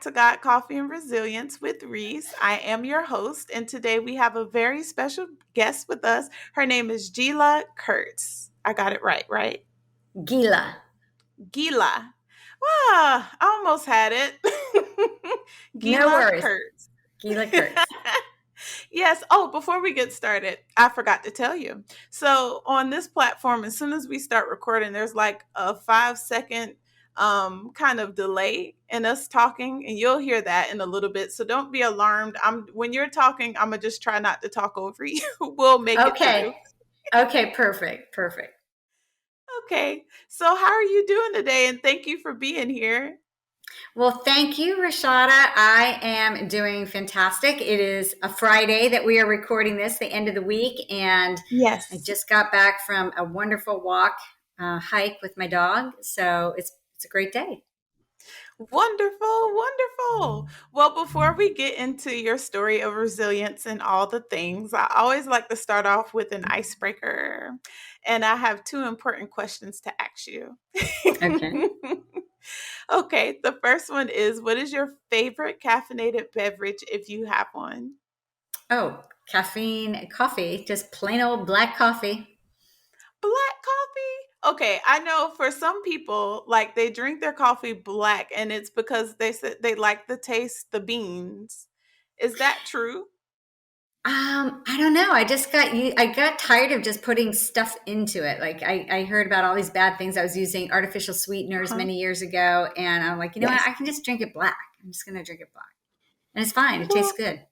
to God Coffee and Resilience with Reese. I am your host, and today we have a very special guest with us. Her name is Gila Kurtz. I got it right, right? Gila. Gila. Ah, I almost had it. No Gila worries. Kurtz. Gila Kurtz. Yes. Oh, before we get started, I forgot to tell you. So on this platform, as soon as we start recording, there's like a 5 second kind of delay in us talking, and you'll hear that in a little bit. So don't be alarmed. When you're talking, I'm gonna just try not to talk over you. We'll make it through. Okay, perfect. Okay. So how are you doing today? And thank you for being here. Well, thank you, Rashada. I am doing fantastic. It is a Friday that we are recording this, the end of the week, and Yes. I just got back from a wonderful hike with my dog. So it's a great day. Wonderful, wonderful. Well, before we get into your story of resilience and all the things, I always like to start off with an icebreaker. And I have two important questions to ask you. Okay. Okay, the first one is, what is your favorite caffeinated beverage if you have one? Oh, coffee, just plain old black coffee. Black coffee? Okay, I know for some people, like they drink their coffee black and it's because they said they like the taste, the beans. Is that true? I don't know. I got tired of just putting stuff into it. Like I heard about all these bad things. I was using artificial sweeteners Uh-huh. many years ago. And I'm like, you know what? Yes. I can just drink it black. I'm just going to drink it black. And it's fine. It tastes Well, good.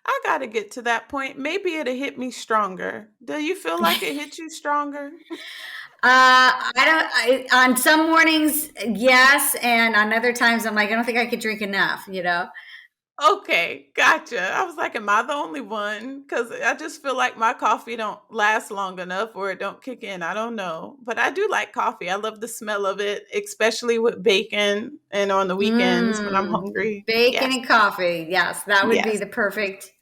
I gotta get to that point. Maybe it'll hit me stronger. Do you feel like it hit you stronger? On some mornings, yes. And on other times, I'm like, I don't think I could drink enough, Okay, gotcha. I was like, am I the only one? Because I just feel like my coffee don't last long enough or it don't kick in. I don't know. But I do like coffee. I love the smell of it, especially with bacon and on the weekends when I'm hungry. Bacon Yes. and coffee. Yes, that would be Yes. the perfect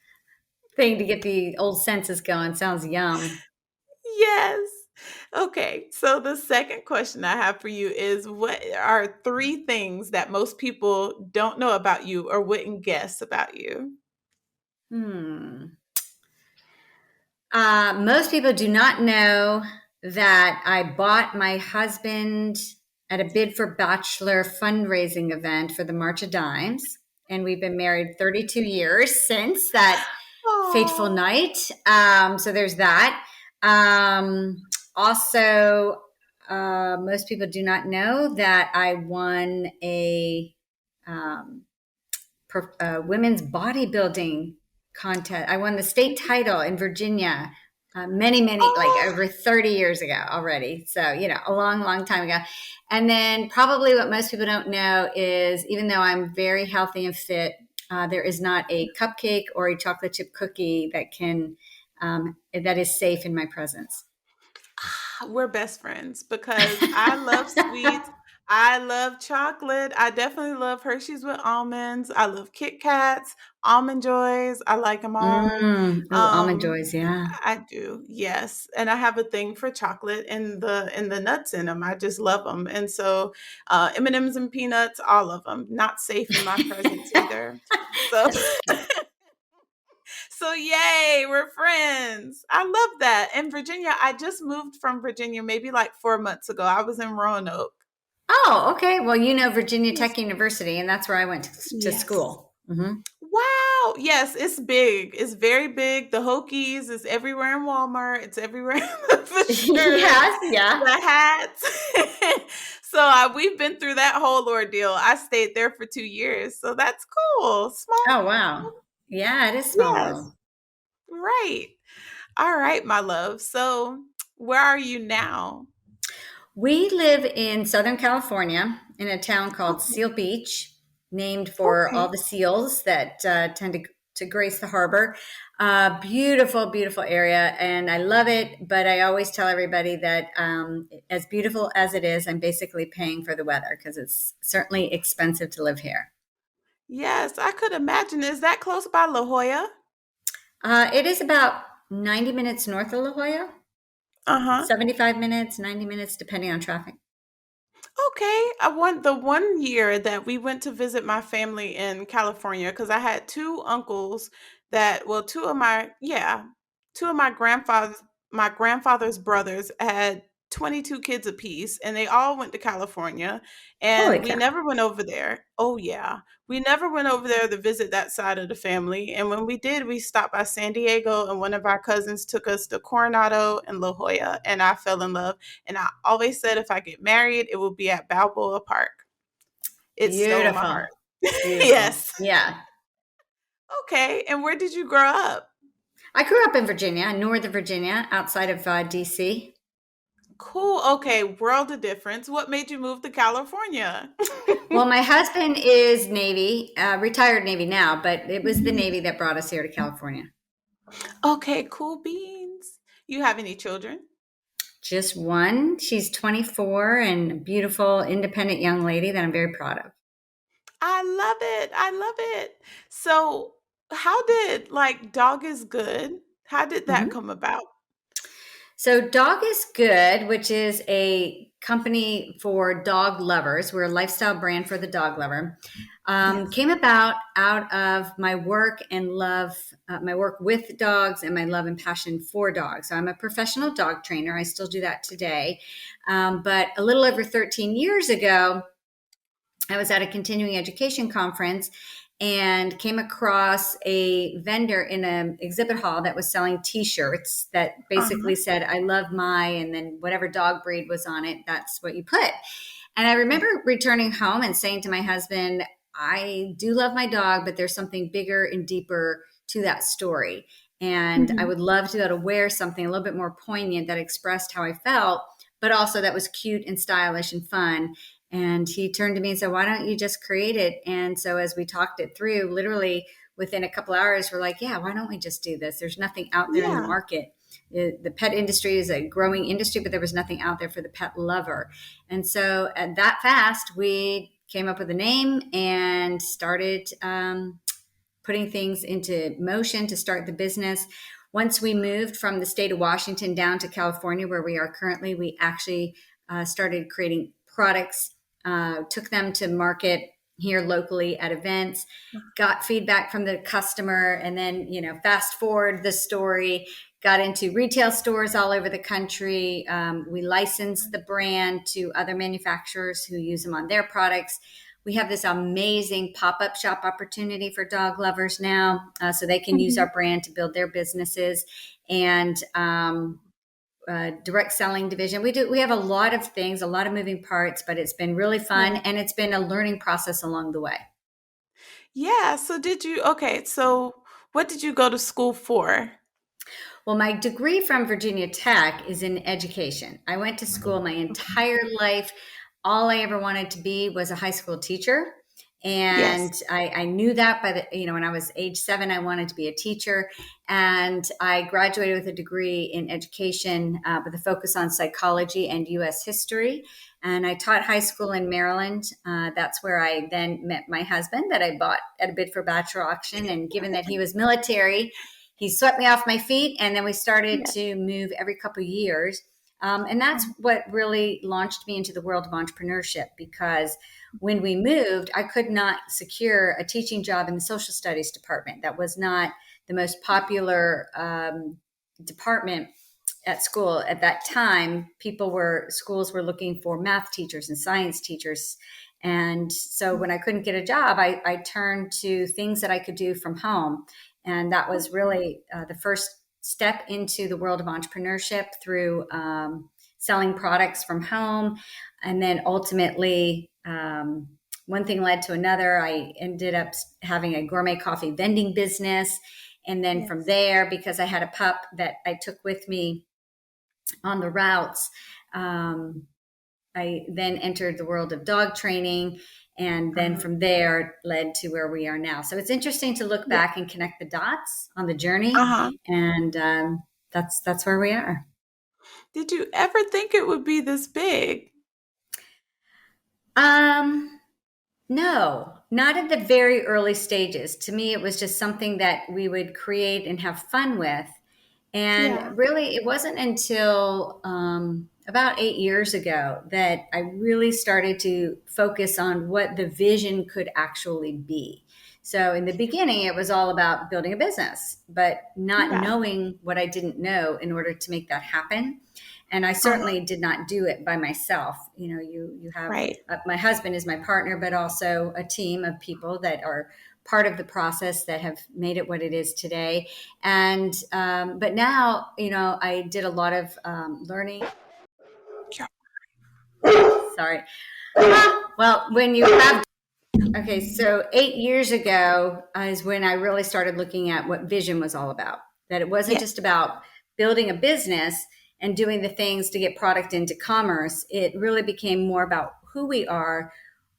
thing to get the old senses going. Sounds yum. Yes. Okay. So the second question I have for you is, what are three things that most people don't know about you or wouldn't guess about you? Hmm. Most people do not know that I bought my husband at a Bid for Bachelor fundraising event for the March of Dimes. And we've been married 32 years since that fateful Oh, night. So there's that. Also, most people do not know that I won a women's bodybuilding contest. I won the state title in Virginia many, like oh, over 30 years ago already. So, a long time ago. And then probably what most people don't know is even though I'm very healthy and fit, there is not a cupcake or a chocolate chip cookie that is safe in my presence. we're best friends because I love sweets. I love chocolate. I definitely love Hershey's with almonds. I love Kit Kats, Almond Joys. I like them all. Oh, almond Um, joys. Yeah. I do, yes, and I have a thing for chocolate and the nuts in them. I just love them, and so M&Ms and peanuts, all of them, not safe in my presence either. So, so yay, we're friends. I love that. In Virginia, I just moved from Virginia maybe like 4 months ago. I was in Roanoke. Oh, okay. Well, Virginia Yes, Tech University, and that's where I went to yes. school. Mm-hmm. Wow. Yes, it's big. It's very big. The Hokies is everywhere in Walmart. It's everywhere in the shirts, Yes, yeah. the hats. So we've been through that whole ordeal. I stayed there for 2 years. So that's cool. Small Oh, wow. world. Yeah, it is small Yes. world. Right. All right, my love. So where are you now? We live in Southern California in a town called Okay. Seal Beach, named for all Okay. the seals that tend to grace the harbor. Beautiful area, and I love it. But I always tell everybody that as beautiful as it is, I'm basically paying for the weather because it's certainly expensive to live here. Yes, I could imagine. Is that close by La Jolla? It is about 90 minutes north of La Jolla, Uh-huh. 75 minutes, 90 minutes, depending on traffic. Okay, I went the one year that we went to visit my family in California because I had two uncles that, well, two of my grandfather's brothers had 22 kids apiece, and they all went to California, Holy and we cow. never went over there. Oh yeah, we never went over there to visit that side of the family, and when we did, we stopped by San Diego, and one of our cousins took us to Coronado and La Jolla, and I fell in love. And I always said if I get married, it will be at Balboa Park. It stole my Beautiful. heart. Beautiful. Yes. Yeah. Okay. And where did you grow up? I grew up in Virginia, Northern Virginia, outside of DC. Cool. Okay. World of difference. What made you move to California? Well, my husband is Navy, retired Navy now, but it was the Navy that brought us here to California. Okay. Cool beans. You have any children? Just one. She's 24 and a beautiful, independent young lady that I'm very proud of. I love it. I love it. So, how did like Dog is Good? How did that Mhm. come about? So, Dog is Good, which is a company for dog lovers. We're a lifestyle brand for the dog lover. Yes. Came about out of my work and love, my work with dogs and my love and passion for dogs. So, I'm a professional dog trainer. I still do that today. But a little over 13 years ago, I was at a continuing education conference and came across a vendor in an exhibit hall that was selling t-shirts that Uh-huh. basically said, I love my, and then whatever dog breed was on it, that's what you put. And I Yeah. remember returning home and saying to my husband, I do love my dog, but there's something bigger and deeper to that story. And I Mhm. would love to be able to wear something a little bit more poignant that expressed how I felt, but also that was cute and stylish and fun. And he turned to me and said, why don't you just create it? And so as we talked it through, literally within a couple hours, we're like, yeah, why don't we just do this? There's nothing out there in the Yeah. market. The pet industry is a growing industry, but there was nothing out there for the pet lover. And so at that fast, we came up with a name and started putting things into motion to start the business. Once we moved from the state of Washington down to California, where we are currently, we actually started creating products, took them to market here locally at events, got feedback from the customer, and then, fast forward the story, got into retail stores all over the country. We licensed the brand to other manufacturers who use them on their products. We have this amazing pop-up shop opportunity for dog lovers now, so they can use Mhm. our brand to build their businesses. And direct selling division. We have a lot of things, a lot of moving parts, but it's been really fun, Yeah. and it's been a learning process along the way. Yeah. So did you, okay, so what did you go to school for? Well, my degree from Virginia Tech is in education. I went to school my Okay. entire life. All I ever wanted to be was a high school teacher. And Yes. I knew that when I was age 7, I wanted to be a teacher. And I graduated with a degree in education with a focus on psychology and US history. And I taught high school in Maryland. That's where I then met my husband that I bought at a bid for bachelor auction. And given that he was military, he swept me off my feet, and then we started Yeah. to move every couple of years. And that's what really launched me into the world of entrepreneurship, because when we moved, I could not secure a teaching job in the social studies department. That was not the most popular department at school at that time. Schools were looking for math teachers and science teachers. And so when I couldn't get a job, I turned to things that I could do from home. And that was really the first step into the world of entrepreneurship through selling products from home. And then ultimately, one thing led to another. I ended up having a gourmet coffee vending business. And then from Yes. there, because I had a pup that I took with me on the routes, um, I then entered the world of dog training. And then Uh-huh. from there led to where we are now. So it's interesting to look Yeah. back and connect the dots on the journey. Uh-huh. And that's where we are. Did you ever think it would be this big? Um, No, not at the very early stages. To me, it was just something that we would create and have fun with. Yeah. And really, it wasn't until about 8 years ago that I really started to focus on what the vision could actually be. So in the beginning, it was all about building a business, but not Yeah. knowing what I didn't know in order to make that happen. And I Uh-huh. certainly did not do it by myself. You know, you have Right. my husband is my partner, but also a team of people that are part of the process that have made it what it is today. And but now, I did a lot of learning. Yeah. Sorry. Well, when you have okay, so 8 years ago is when I really started looking at what vision was all about. That it wasn't Yeah. just about building a business and doing the things to get product into commerce. It really became more about who we are,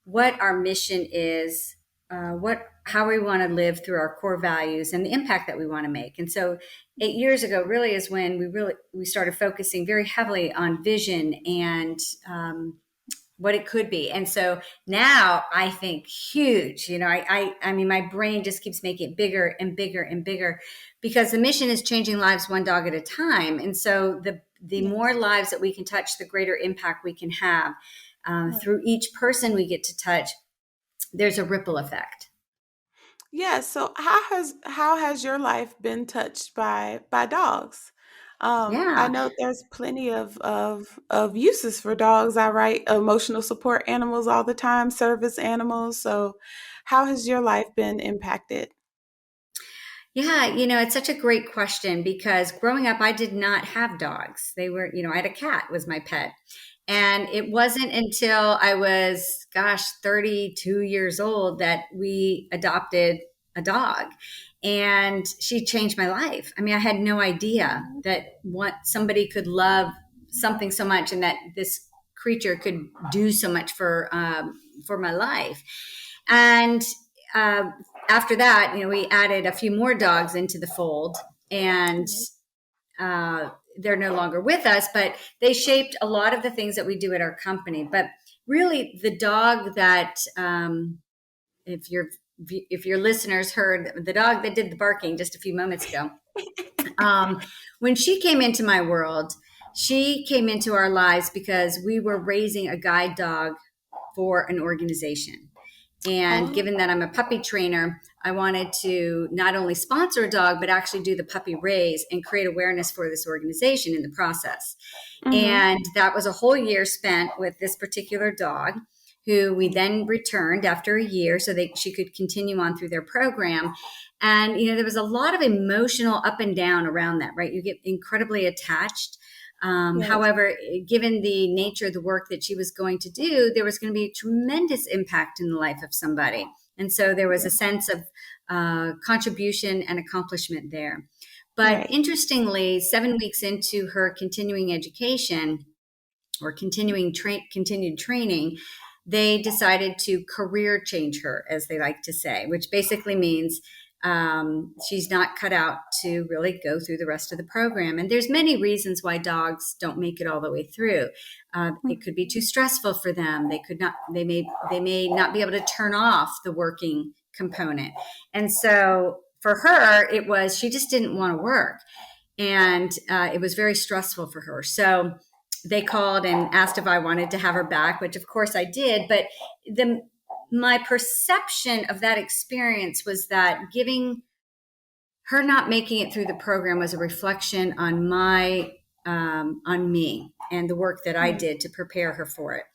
what our mission is, what how we want to live through our core values, and the impact that we want to make. And so, 8 years ago really is when we started focusing very heavily on vision and what it could be. And so now I think huge. I mean, my brain just keeps making it bigger and bigger and bigger because the mission is changing lives one dog at a time. And so the more Yes. lives that we can touch, the greater impact we can have Right. through each person we get to touch. There's a ripple effect. Yeah. So how has your life been touched by dogs? I Yeah. know there's plenty of uses for dogs. I write emotional support animals all the time, service animals. So how has your life been impacted? Yeah, it's such a great question because growing up, I did not have dogs. They were, I had a cat was my pet. And it wasn't until I was, 32 years old that we adopted a dog. And she changed my life. I mean, I had no idea Mhm. that what somebody could love something so much and that this creature could do so much for my life. And uh, after that, we added a few more dogs into the fold, and uh, they're no longer with us, but they shaped a lot of the things that we do at our company. But really, the dog that, if your if your listeners heard the dog that did the barking just a few moments ago, um, when she came into my world, she came into our lives because we were raising a guide dog for an organization. And Oh. given that I'm a puppy trainer, I wanted to not only sponsor a dog, but actually do the puppy raise and create awareness for this organization in the process. Mm-hmm. And that was a whole year spent with this particular dog, who we then returned after a year so that she could continue on through their program. And, there was a lot of emotional up and down around that, right? You get incredibly attached. Yes. However, given the nature of the work that she was going to do, there was going to be a tremendous impact in the life of somebody. And so there was a sense of contribution and accomplishment there. But Right. interestingly, 7 weeks into her continuing education or continued training, they decided to career change her, as they like to say, which basically means she's not cut out to really go through the rest of the program. And there's many reasons why dogs don't make it all the way through. It could be too stressful for them. They may not be able to turn off the working component. And so for her, it was she just didn't want to work, and it was very stressful for her. So they called and asked if I wanted to have her back, which of course I did. But the my perception of that experience was that giving her not making it through the program was a reflection on on me and the work that I Mm-hmm. did to prepare her for it.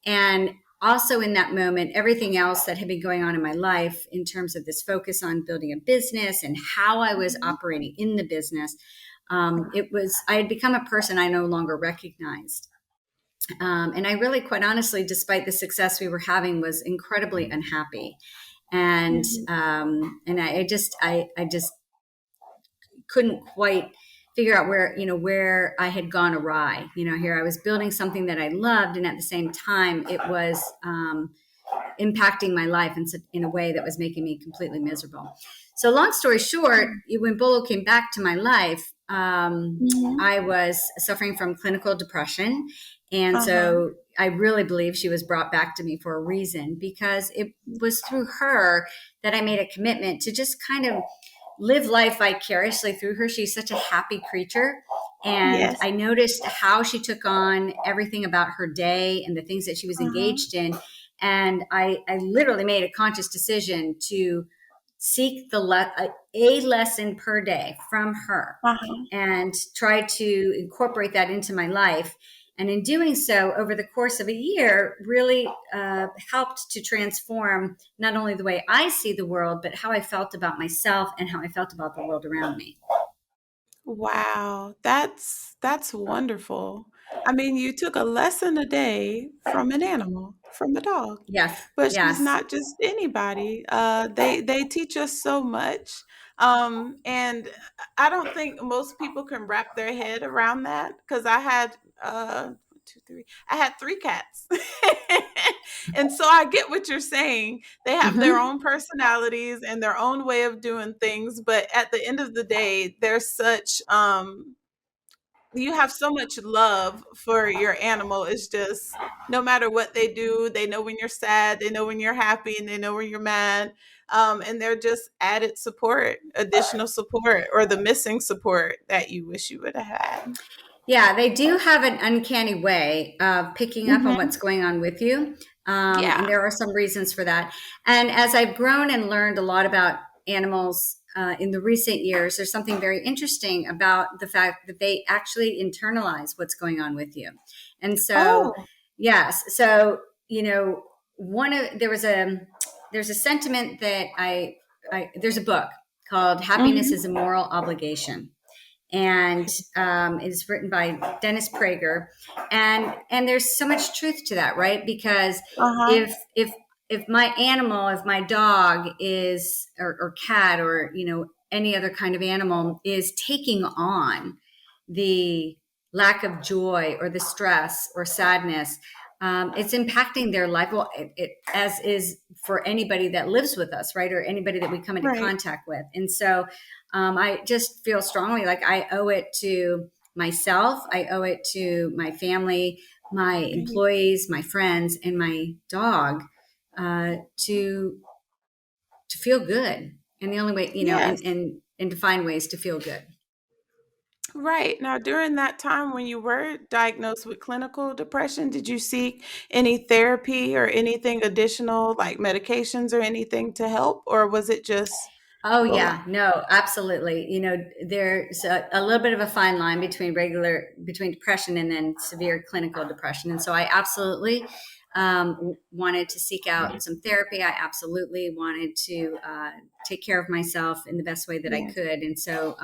And also in that moment, everything else that had been going on in my life in terms of this focus on building a business and how I was operating in the business, I had become a person I no longer recognized. And I really, quite honestly, despite the success we were having, was incredibly unhappy. And Mm-hmm. I just couldn't quite figure out where I had gone awry. Here I was building something that I loved, and at the same time, it was impacting my life in a way that was making me completely miserable. So, long story short, when Bolo came back to my life, Mm-hmm. I was suffering from clinical depression. And Uh-huh. so I really believe she was brought back to me for a reason, because it was through her that I made a commitment to just kind of live life vicariously through her. She's such a happy creature. And Yes. I noticed how she took on everything about her day and the things that she was Uh-huh. engaged in. And I literally made a conscious decision to seek a lesson per day from her Uh-huh. and try to incorporate that into my life. And in doing so, over the course of a year, really helped to transform not only the way I see the world, but how I felt about myself and how I felt about the world around me. Wow, that's wonderful. I mean, you took a lesson a day from an animal, from a dog. Yes, But she's yes. not just anybody. They teach us so much. And I don't think most people can wrap their head around that because I had 2, 3. I had 3 cats. And so I get what you're saying. They have their Hmm. own personalities and their own way of doing things, but at the end of the day, there's such you have so much love for your animal. It's just no matter what they do, they know when you're sad, they know when you're happy, and they know when you're mad. And they're just added support, additional support, or the missing support that you wish you would have had. Yeah, they do have an uncanny way of picking up on Hmm. what's going on with you. And Yeah. there are some reasons for that. And as I've grown and learned a lot about animals in the recent years, there's something very interesting about the fact that they actually internalize what's going on with you. And so, Oh. yes, so, you know, one of there's a sentiment that there's a book called Happiness is a Hmm. Moral Obligation, and it's written by Dennis Prager, and there's so much truth to that, right? Because Uh-huh. if my animal, if my dog is or cat or any other kind of animal is taking on the lack of joy or the stress or sadness, it's impacting their life. Well, as is for anybody that lives with us, right, or anybody that we come into Right. contact with. And so I just feel strongly like I owe it to myself, I owe it to my family, my Right. employees, my friends, and my dog to feel good. And the only way, Yes. and to find ways to feel good. Right. Now, during that time when you were diagnosed with clinical depression, did you seek any therapy or anything additional, like medications or anything to help, or was it just Oh the yeah, lack? no, absolutely. There's a little bit of a fine line between depression and then severe clinical depression. And so I absolutely wanted to seek out some therapy. I absolutely wanted to take care of myself in the best way that I Yeah. could. And so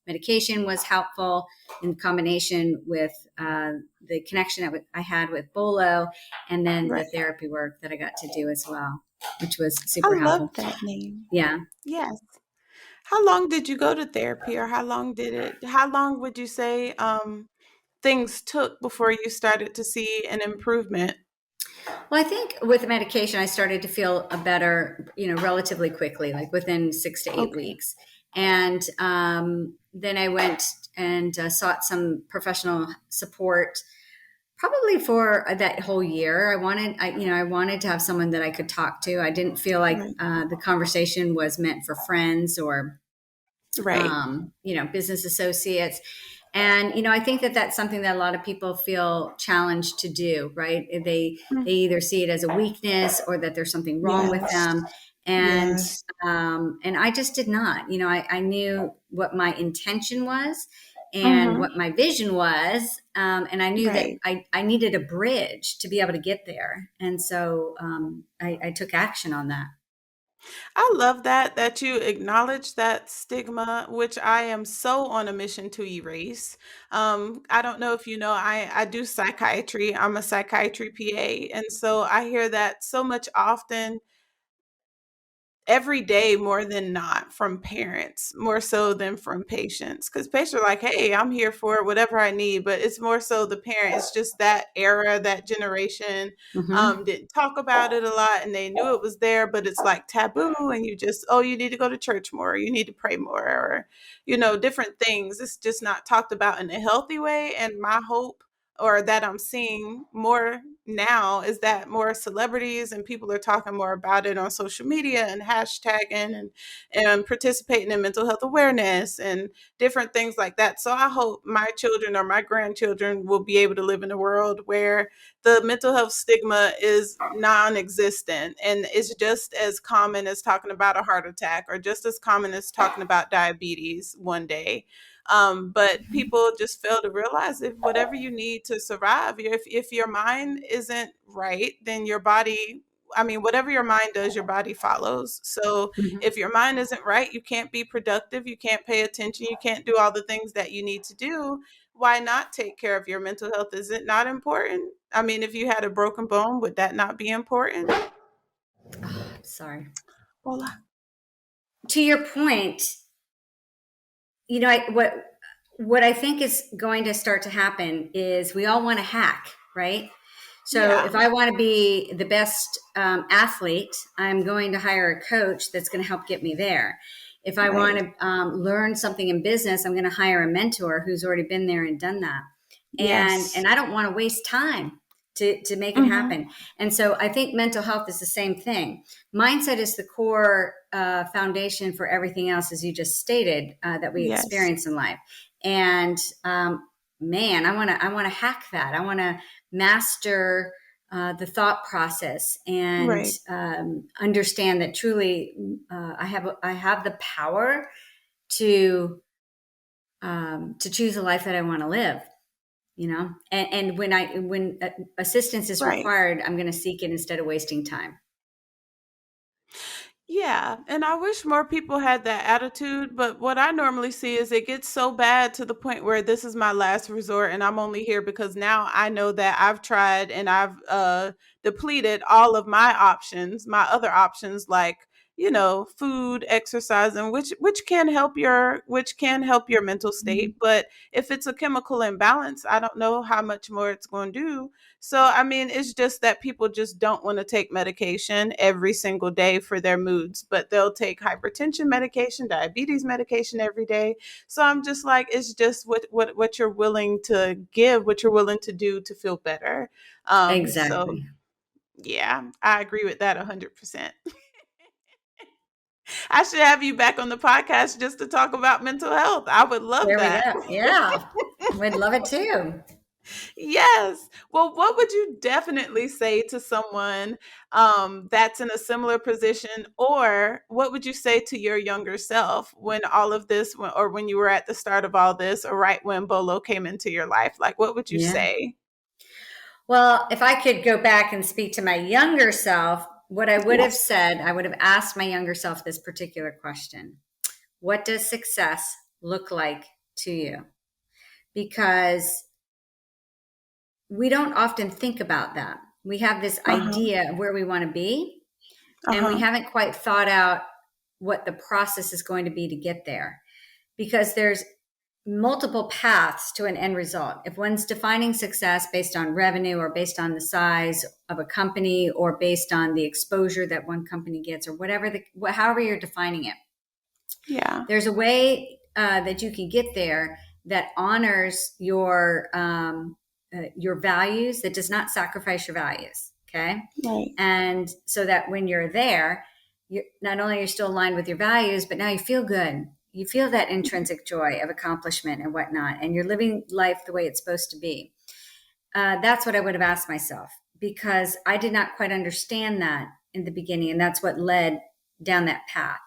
medication was helpful in combination with the connection I had with Bolo, and then the Right. therapy work that I got to do as well, which was I super love helpful. that name. Yeah. Yes. How long did you go to therapy, or how long would you say things took before you started to see an improvement? Well, I think with the medication, I started to feel a better, relatively quickly, like within 6 to 8 Okay. weeks. And then I went and sought some professional support, probably for that whole year. I wanted to have someone that I could talk to. I didn't feel like Right. the conversation was meant for friends or Right. business associates. And I think that that's something that a lot of people feel challenged to do, right? They Mm. either see it as a weakness or that there's something wrong with Yes. them, and Yes. and I just did not. I knew what my intention was and Hmm. what my vision was, and I knew that Right. I needed a bridge to be able to get there, and so I took action on that. I love that you acknowledge that stigma, which I am so on a mission to erase. I don't know if you know, I do psychiatry. I'm a psychiatry PA, and so I hear that so much often every day more than not from parents, more so than from patients. Because patients are like, hey, I'm here for whatever I need. But it's more so the parent. It's just that era, that generation Hmm. didn't talk about it a lot and they knew it was there, but it's like taboo. And you just, oh, you need to go to church more, or you need to pray more, or, different things. It's just not talked about in a healthy way. And my hope or that I'm seeing more now is that more celebrities and people are talking more about it on social media and hashtagging and participating in mental health awareness and different things like that. So I hope my children or my grandchildren will be able to live in a world where the mental health stigma is non-existent and is just as common as talking about a heart attack or just as common as talking about diabetes one day. But people just fail to realize if whatever you need to survive, if your mind isn't right, then your body, I mean, whatever your mind does, your body follows. So Mhm. if your mind isn't right, you can't be productive, you can't pay attention, you can't do all the things that you need to do. Why not take care of your mental health? Is it not important? I mean, if you had a broken bone, would that not be important? Sorry. Hola. To your point, what I think is going to start to happen is we all want to hack, right? So Yeah, if I want to be the best athlete, I'm going to hire a coach that's going to help get me there. If I want right. to learn something in business, I'm going to hire a mentor who's already been there and done that. And Yes. I don't want to waste time to make it Mm-hmm. happen. And so I think mental health is the same thing. Mindset is the core foundation for everything else, as you just stated, that we Yes. experience in life. And man, I want to hack that. I want to master the thought process and Right. understand that truly I have the power to choose a life that I want to live. And when assistance is Right. required, I'm going to seek it instead of wasting time. Yeah, and I wish more people had that attitude, but what I normally see is it gets so bad to the point where this is my last resort and I'm only here because now I know that I've tried and I've depleted all of my options, my other options like, food, exercise, and which can help your mental state, but if it's a chemical imbalance, I don't know how much more it's going to do. So, I mean, it's just that people just don't want to take medication every single day for their moods, but they'll take hypertension medication, diabetes medication every day. So I'm just like, it's just what you're willing to give, what you're willing to do to feel better. So Exactly. yeah, I agree with that 100%. I should have you back on the podcast just to talk about mental health. I would love There we that. go. Yeah, we'd love it too. Yes. Well, what would you definitely say to someone that's in a similar position, or what would you say to your younger self when all of this, or when you were at the start of all this, or right when Bolo came into your life? Like, what would you Yeah. say? Well, if I could go back and speak to my younger self, what I would have Yes. said, I would have asked my younger self this particular question. What does success look like to you? Because we don't often think about that. We have this Uh huh. idea of where we want to be, Uh and we huh. haven't quite thought out what the process is going to be to get there. Because there's multiple paths to an end result. If one's defining success based on revenue or based on the size of a company or based on the exposure that one company gets or however you're defining it, Yeah. there's a way that you can get there that honors your values, that does not sacrifice your values. Okay. Right. And so that when you're there, you're not only you're still aligned with your values, but now you feel good. You feel that intrinsic joy of accomplishment and whatnot, and you're living life the way it's supposed to be. That's what I would have asked myself because I did not quite understand that in the beginning, and that's what led down that path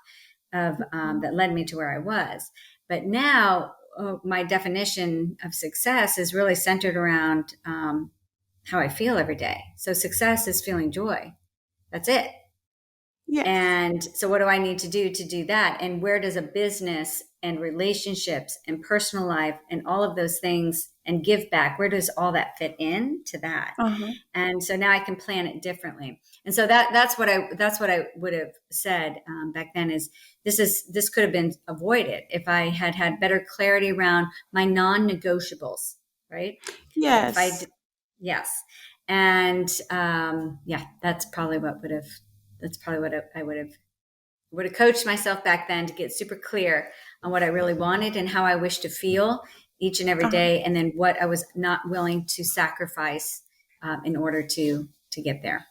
of that led me to where I was. But now, my definition of success is really centered around how I feel every day. So success is feeling joy. That's it. Yes. And so, what do I need to do that? And where does a business and relationships and personal life and all of those things and give back, where does all that fit in to that? Uh huh. And so now I can plan it differently. And so that's what I would have said back then is this could have been avoided if I had better clarity around my non-negotiables, right? If I Yes. yes, and yeah, that's probably what I would have coached myself back then to get super clear on what I really wanted and how I wish to feel, each and every Uh-huh. day, and then what I was not willing to sacrifice in order to get there.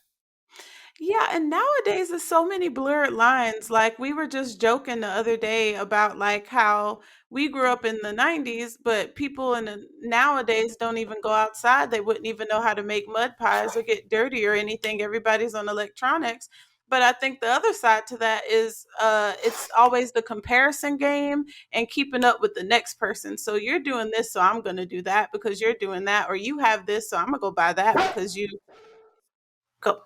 Yeah, and nowadays there's so many blurred lines. Like we were just joking the other day about like how we grew up in the 90s, but people in the nowadays don't even go outside. They wouldn't even know how to make mud pies or get dirty or anything. Everybody's on electronics. But I think the other side to that is it's always the comparison game and keeping up with the next person. So you're doing this, so I'm going to do that because you're doing that, or you have this, so I'm going to go buy that because you go.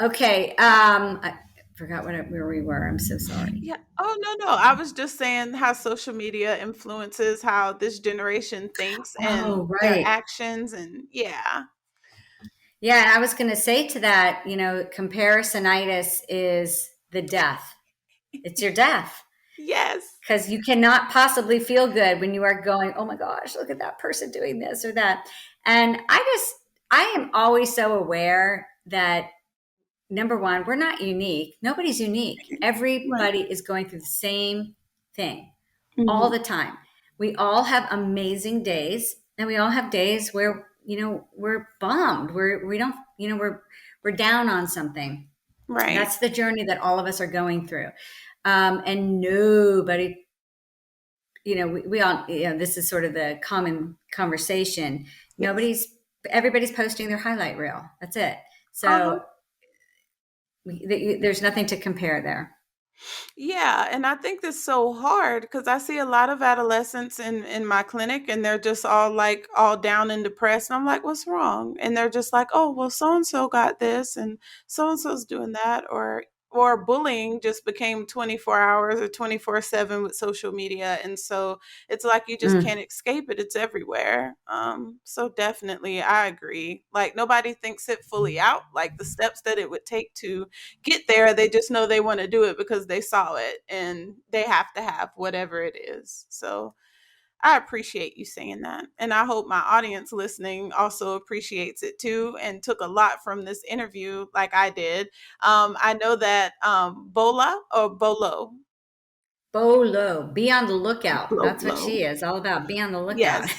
Okay, I forgot where we were. I'm so sorry. Yeah. Oh, no, no. I was just saying how social media influences how this generation thinks and Oh, their right. actions. And yeah. Yeah, and I was going to say to that, comparisonitis is the death. It's your death Yes. because you cannot possibly feel good when you are going, oh my gosh, look at that person doing this or that. And I am always so aware that number one, we're not unique. Nobody's unique. Right. Everybody is going through the same thing all Hmm. the time. We all have amazing days, and we all have days where we're bummed. We don't we're down on something. Right. That's the journey that all of us are going through, and nobody. We all. This is sort of the common conversation. Yes. Everybody's posting their highlight reel. That's it. Uh-huh. So there's nothing to compare there. Yeah, and I think that's so hard because I see a lot of adolescents in my clinic, and they're just all like all down and depressed. And I'm like, what's wrong? And they're just like, oh, well, so and so got this, and so's doing that, or bullying just became 24 hours or 24/7 with social media, and so it's like you just Mm. can't escape it. It's everywhere. So definitely, I agree. Like nobody thinks it fully out, like the steps that it would take to get there. They just know they want to do it because they saw it and they have to have whatever it is. So I appreciate you saying that. And I hope my audience listening also appreciates it too and took a lot from this interview like I did. I know that Bola or Bolo, Bolo, be on the lookout. That's what Bolo, she is all about. Be on the lookout. yes.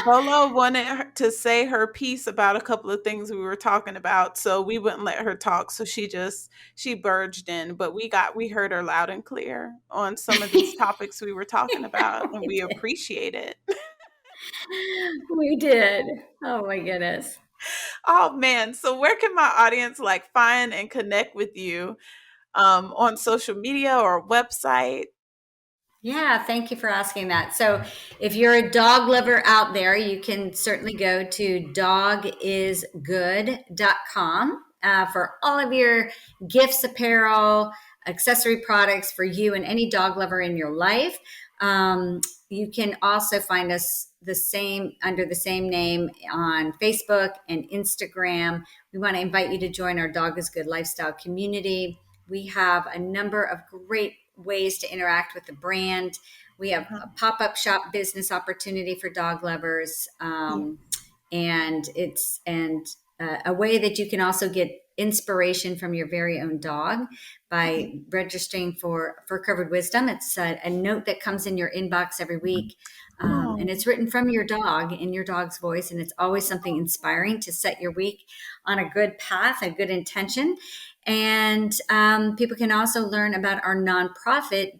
Bolo wanted her to say her piece about a couple of things we were talking about, so we wouldn't let her talk. So she burged in, but we heard her loud and clear on some of these topics we were talking about, and We we did. appreciate it. We did. Oh my goodness. Oh man, so where can my audience like find and connect with you on social media or website? Yeah, thank you for asking that. So, if you're a dog lover out there, you can certainly go to dogisgood.com for all of your gifts, apparel, accessory products for you and any dog lover in your life. You can also find us under the same name on Facebook and Instagram. We want to invite you to join our Dog is Good lifestyle community. We have a number of great ways to interact with the brand. We have Uh-huh. a pop-up shop business opportunity for dog lovers, Yeah. and a way that you can also get inspiration from your very own dog Yeah. by registering for Covered Wisdom. It's a note that comes in your inbox every week. And Oh. it's written from your dog in your dog's voice. And it's always something inspiring to set your week on a good path, a good intention. And people can also learn about our nonprofit,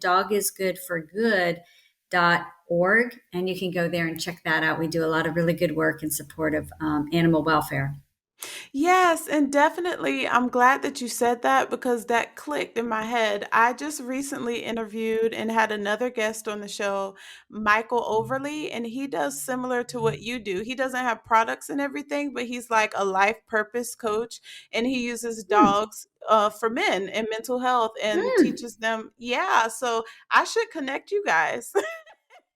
dogisgoodforgood.org. And you can go there and check that out. We do a lot of really good work in support of animal welfare. Yes, and definitely I'm glad that you said that because that clicked in my head. I just recently interviewed and had another guest on the show, Michael Overly, and he does similar to what you do. He doesn't have products and everything, but he's like a life purpose coach and he uses Hmm. dogs for men and mental health and Hmm. teaches them. Yeah, so I should connect you guys.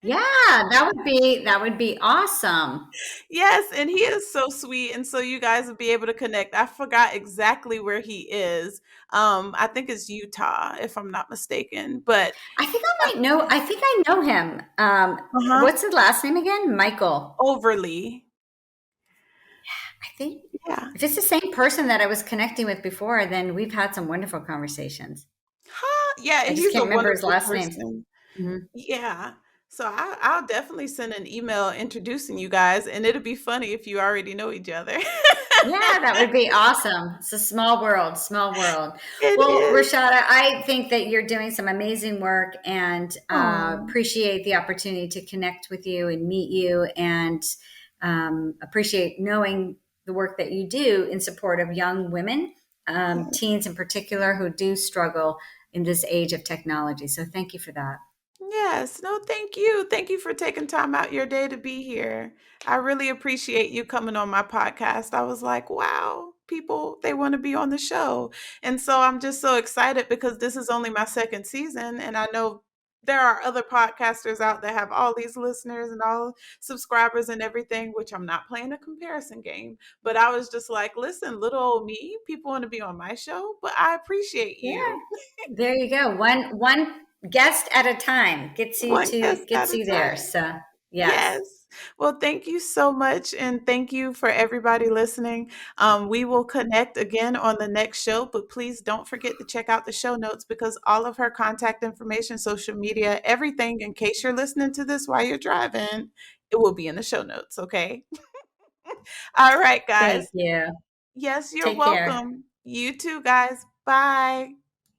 Yeah, that would be awesome. Yes, and he is so sweet, and so you guys will be able to connect. I forgot exactly where he is. I think it's Utah, if I'm not mistaken. But I think I might know. I think I know him. uh-huh, What's his last name again? Michael. overly. I think Yeah. if it's the same person that I was connecting with before, then we've had some wonderful conversations. Huh? Yeah, I and just he's a can't remember his wonderful last name. person. Mhm. Yeah. So I'll definitely send an email introducing you guys, and it'll be funny if you already know each other. Yeah, that would be awesome. It's a small world, small world. It Well, is. Rashada, I think that you're doing some amazing work and Oh, appreciate the opportunity to connect with you and meet you and appreciate knowing the work that you do in support of young women, teens in particular, who do struggle in this age of technology. So thank you for that. yes. No, thank you. Thank you for taking time out your day to be here. I really appreciate you coming on my podcast. I was like, wow, people, they want to be on the show. And so I'm just so excited because this is only my second season. And I know there are other podcasters out that have all these listeners and all subscribers and everything, which I'm not playing a comparison game. But I was just like, listen, little old me, people want to be on my show, but I appreciate Yeah, you. there you go. One guest at a time One guest at gets a you there. time. So yes. Yes. Well, thank you so much. And thank you for everybody listening. We will connect again on the next show, but please don't forget to check out the show notes because all of her contact information, social media, everything, in case you're listening to this while you're driving, it will be in the show notes. Okay. All right, Thank guys. you. Yes, you're Take care. welcome. You too, guys. Bye.